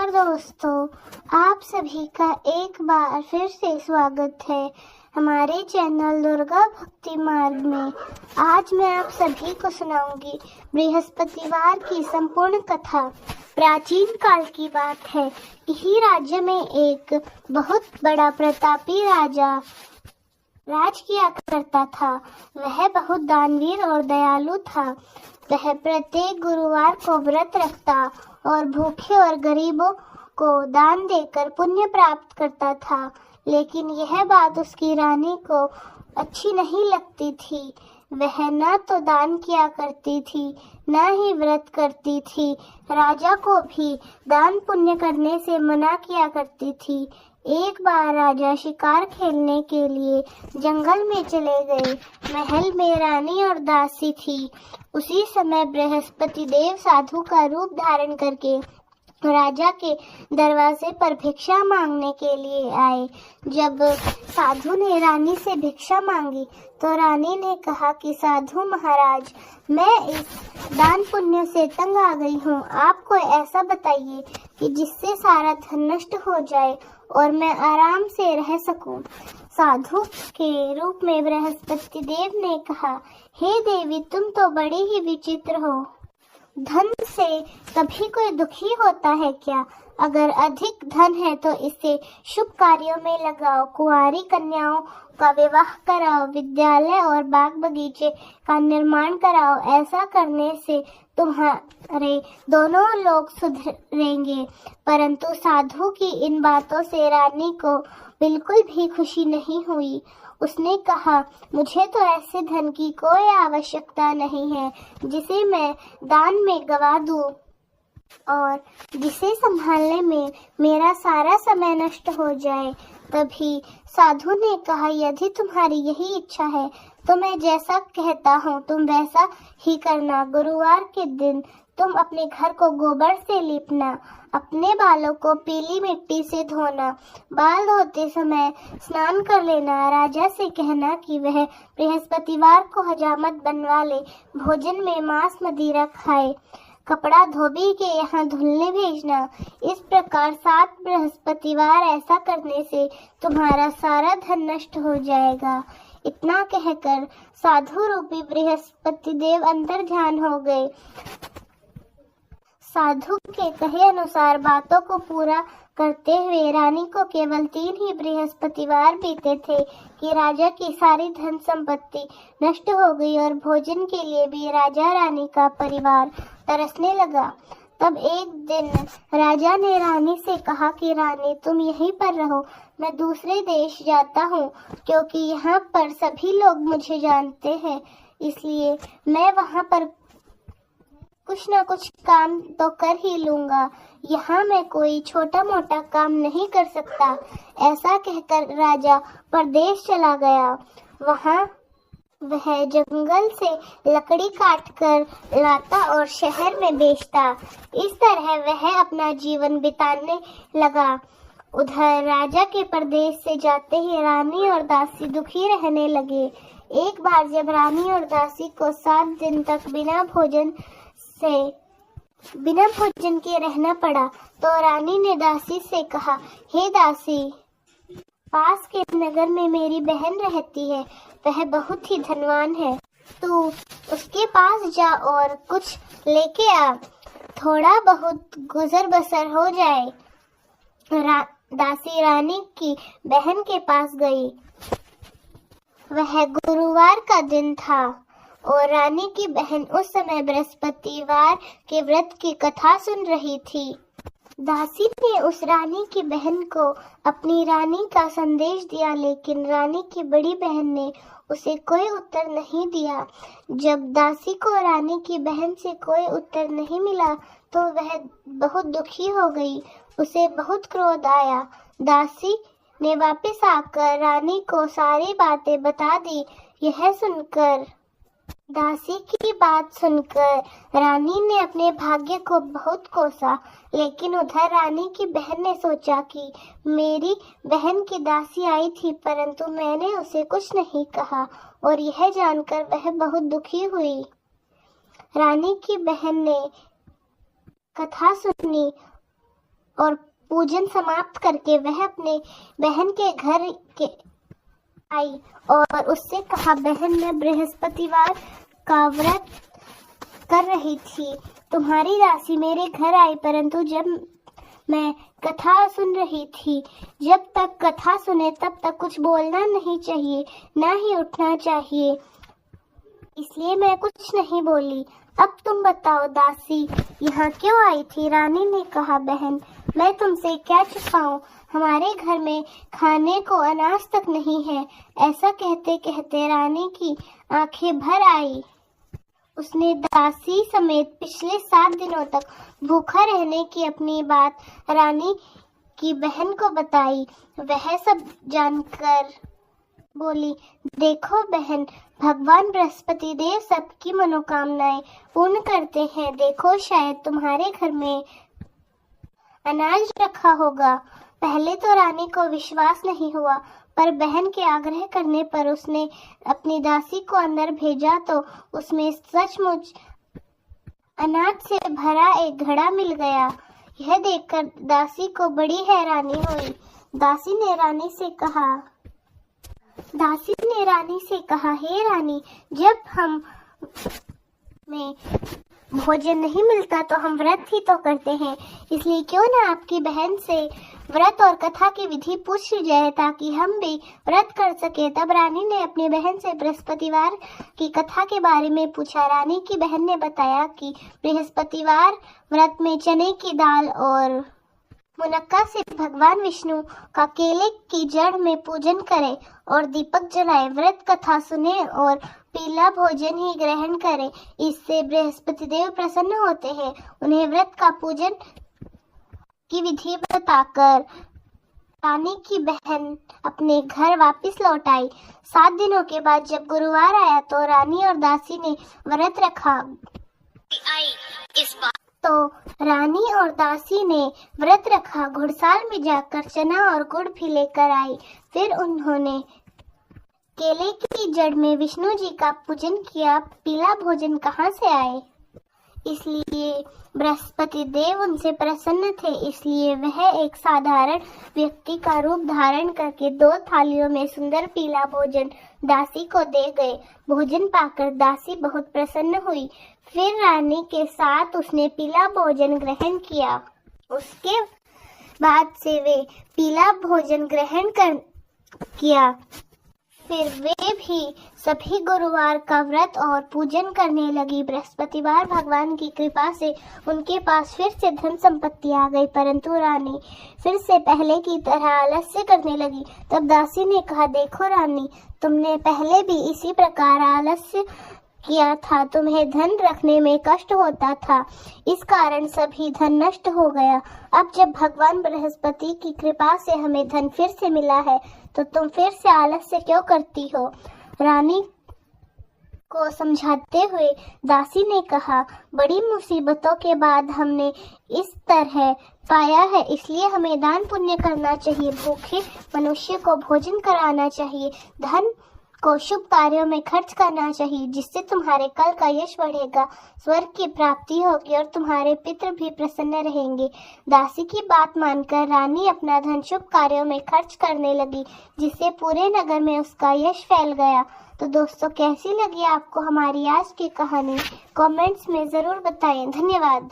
नमस्कार दोस्तों, आप सभी का एक बार फिर से स्वागत है हमारे चैनल दुर्गा भक्ति मार्ग में। आज मैं आप सभी को सुनाऊंगी बृहस्पतिवार की संपूर्ण कथा। प्राचीन काल की बात है। इसी राज्य में एक बहुत बड़ा प्रतापी राजा राज किया करता था। वह बहुत दानवीर और दयालु था। वह प्रत्येक गुरुवार को व्रत रखता और भूखे और गरीबों को दान देकर पुण्य प्राप्त करता था। लेकिन यह बात उसकी रानी को अच्छी नहीं लगती थी। वह न तो दान किया करती थी, न ही व्रत करती थी। राजा को भी दान पुण्य करने से मना किया करती थी। एक बार राजा शिकार खेलने के लिए जंगल में चले गए। महल में रानी और दासी थी। उसी समय बृहस्पति देव साधु का रूप धारण करके राजा के दरवाजे पर भिक्षा मांगने के लिए आए। जब साधु ने रानी से भिक्षा मांगी तो रानी ने कहा कि साधु महाराज, मैं इस दान पुण्य से तंग आ गई हूँ। आप कोई ऐसा बताइए कि जिससे सारा धन नष्ट हो जाए और मैं आराम से रह सकूं। साधु के रूप में बृहस्पति देव ने कहा, हे देवी, तुम तो बड़ी ही विचित्र हो। धन से कभी कोई दुखी होता है क्या? अगर अधिक धन है तो इसे शुभ कार्यों में लगाओ। कुंवारी कन्याओं का विवाह कराओ, विद्यालय और बाग बगीचे का निर्माण कराओ। ऐसा करने से तुम्हारे दोनों लोग सुधरेंगे। परंतु साधु की इन बातों से रानी को बिल्कुल भी खुशी नहीं हुई। उसने कहा, मुझे तो ऐसे धन की कोई आवश्यकता नहीं है जिसे मैं दान में गवा दूं और जिसे संभालने में मेरा सारा समय नष्ट हो जाए। तभी साधु ने कहा, यदि तुम्हारी यही इच्छा है तो मैं जैसा कहता हूँ तुम वैसा ही करना। गुरुवार के दिन तुम अपने घर को गोबर से लीपना, अपने बालों को पीली मिट्टी से धोना, बाल धोते समय स्नान कर लेना। राजा से कहना कि वह बृहस्पतिवार को हजामत बनवा ले, भोजन में मांस मदिरा खाए, कपड़ा धोबी के यहाँ धुलने भेजना। इस प्रकार 7 बृहस्पतिवार ऐसा करने से तुम्हारा सारा धन नष्ट हो जाएगा। इतना कहकर साधु रूपी बृहस्पति देव अंतर्ध्यान हो गए। साधु के कहे अनुसार बातों को पूरा करते हुए रानी को केवल 3 ही बृहस्पतिवार बीते थे कि राजा की सारी धन संपत्ति नष्ट हो गई और भोजन के लिए भी राजा रानी का परिवार तरसने लगा। तब एक दिन राजा ने रानी से कहा कि रानी, तुम यहीं पर रहो, मैं दूसरे देश जाता हूँ, क्योंकि यहाँ पर सभी लोग मुझे जानते हैं। इसलिए मैं वहाँ पर कुछ न कुछ काम तो कर ही लूंगा। यहाँ मैं कोई छोटा मोटा काम नहीं कर सकता। ऐसा कहकर राजा परदेश चला गया। वहाँ वह जंगल से लकड़ी काट कर लाता और शहर में बेचता। इस तरह वह अपना जीवन बिताने लगा। उधर राजा के परदेश से जाते ही रानी और दासी दुखी रहने लगे। एक बार जब रानी और दासी को 7 दिन तक बिना भोजन के रहना पड़ा तो रानी ने दासी से कहा, हे दासी, पास के नगर में मेरी बहन रहती है। वह बहुत ही धनवान है। तू उसके पास जा और कुछ लेके आ, थोड़ा बहुत गुजर बसर हो जाए। दासी रानी की बहन के पास गई। वह गुरुवार का दिन था और रानी की बहन उस समय बृहस्पतिवार के व्रत की कथा सुन रही थी। दासी ने उस रानी की बहन को अपनी रानी का संदेश दिया, लेकिन रानी की बड़ी बहन ने उसे कोई उत्तर नहीं दिया। जब दासी को रानी की बहन से कोई उत्तर नहीं मिला तो वह बहुत दुखी हो गई। उसे बहुत क्रोध आया। दासी ने वापस आकर रानी को सारी बातें बता दी। दासी की बात सुनकर रानी ने अपने भाग्य को बहुत कोसा, लेकिन उधर रानी की बहन ने सोचा कि मेरी बहन की दासी आई थी परंतु मैंने उसे कुछ नहीं कहा, और यह जानकर वह बहुत दुखी हुई। रानी की बहन ने कथा सुनी और पूजन समाप्त करके वह अपने बहन के घर के आई और उससे कहा, बहन मैं बृहस्पतिवार का व्रत कर रही थी, तुम्हारी दासी मेरे घर आई, परंतु जब मैं कथा सुन रही थी, जब तक कथा सुने तब तक कुछ बोलना नहीं चाहिए, ना ही उठना चाहिए, इसलिए मैं कुछ नहीं बोली। अब तुम बताओ दासी यहाँ क्यों आई थी? रानी ने कहा, बहन मैं तुमसे क्या छुपाऊं, हमारे घर में खाने को अनाज तक नहीं है। ऐसा कहते कहते रानी की आंखें भर आई। उसने दासी समेत पिछले 7 दिनों तक भूखा रहने की अपनी बात रानी की बहन को बताई। वह सब जानकर बोली, देखो बहन, भगवान बृहस्पति देव सबकी मनोकामनाएं पूर्ण करते हैं। देखो शायद तुम्हारे घर में अनाज रखा होगा। पहले तो रानी को विश्वास नहीं हुआ, पर बहन के आग्रह करने पर उसने अपनी दासी को अंदर भेजा तो उसमें सचमुच अनाज से भरा एक घड़ा मिल गया। यह देखकर दासी को बड़ी हैरानी हुई। दासी ने रानी से कहा, हे रानी, जब हम में भोजन नहीं मिलता तो हम व्रत ही तो करते हैं, इसलिए क्यों ना आपकी बहन से व्रत और कथा की विधि पूछ ली जाए ताकि हम भी व्रत कर सके। तब रानी ने अपनी बहन से बृहस्पतिवार की कथा के बारे में पूछा। रानी की बहन ने बताया कि बृहस्पतिवार व्रत में चने की दाल और मुनक्का से भगवान विष्णु का केले की जड़ में पूजन करें और दीपक जलाएं, व्रत कथा सुने और पीला भोजन ही ग्रहण करें। इससे बृहस्पति देव प्रसन्न होते हैं। उन्हें व्रत का पूजन की विधि बताकर रानी की बहन अपने घर वापस लौट आई। 7 दिनों के बाद जब गुरुवार आया तो रानी और दासी ने व्रत रखा। घुड़साल में जाकर चना और गुड़ भी लेकर आई। फिर उन्होंने केले की जड़ में विष्णु जी का पूजन किया। पीला भोजन कहाँ से आए? इसलिए बृहस्पति देव उनसे प्रसन्न थे, इसलिए वह एक साधारण व्यक्ति का रूप धारण करके 2 थालियों में सुंदर पीला भोजन दासी को दे गए। भोजन पाकर दासी बहुत प्रसन्न हुई। फिर रानी के साथ उसने पीला भोजन ग्रहण किया। उसके बाद से वे पीला भोजन ग्रहण किया। फिर वे भी सभी गुरुवार का व्रत और पूजन करने लगी। बृहस्पतिवार भगवान की कृपा से उनके पास फिर से धन संपत्ति आ गई, परंतु रानी फिर से पहले की तरह आलस्य करने लगी। तब दासी ने कहा, देखो रानी, तुमने पहले भी इसी प्रकार आलस्य किया था, तुम्हें धन रखने में कष्ट होता था, इस कारण सभी धन नष्ट हो गया। अब जब भगवान बृहस्पति की कृपा से हमें धन फिर से मिला है तो तुम फिर से आलस्य क्यों करती हो? रानी को समझाते हुए दासी ने कहा, बड़ी मुसीबतों के बाद हमने इस तरह पाया है, इसलिए हमें दान पुण्य करना चाहिए, भूखे मनुष्य को भोजन कराना चाहिए, धन को शुभ कार्यों में खर्च करना चाहिए, जिससे तुम्हारे कल का यश बढ़ेगा, स्वर्ग की प्राप्ति होगी और तुम्हारे पितृ भी प्रसन्न रहेंगे। दासी की बात मानकर रानी अपना धन शुभ कार्यों में खर्च करने लगी, जिससे पूरे नगर में उसका यश फैल गया। तो दोस्तों, कैसी लगी आपको हमारी आज की कहानी? कमेंट्स में जरूर बताएं। धन्यवाद।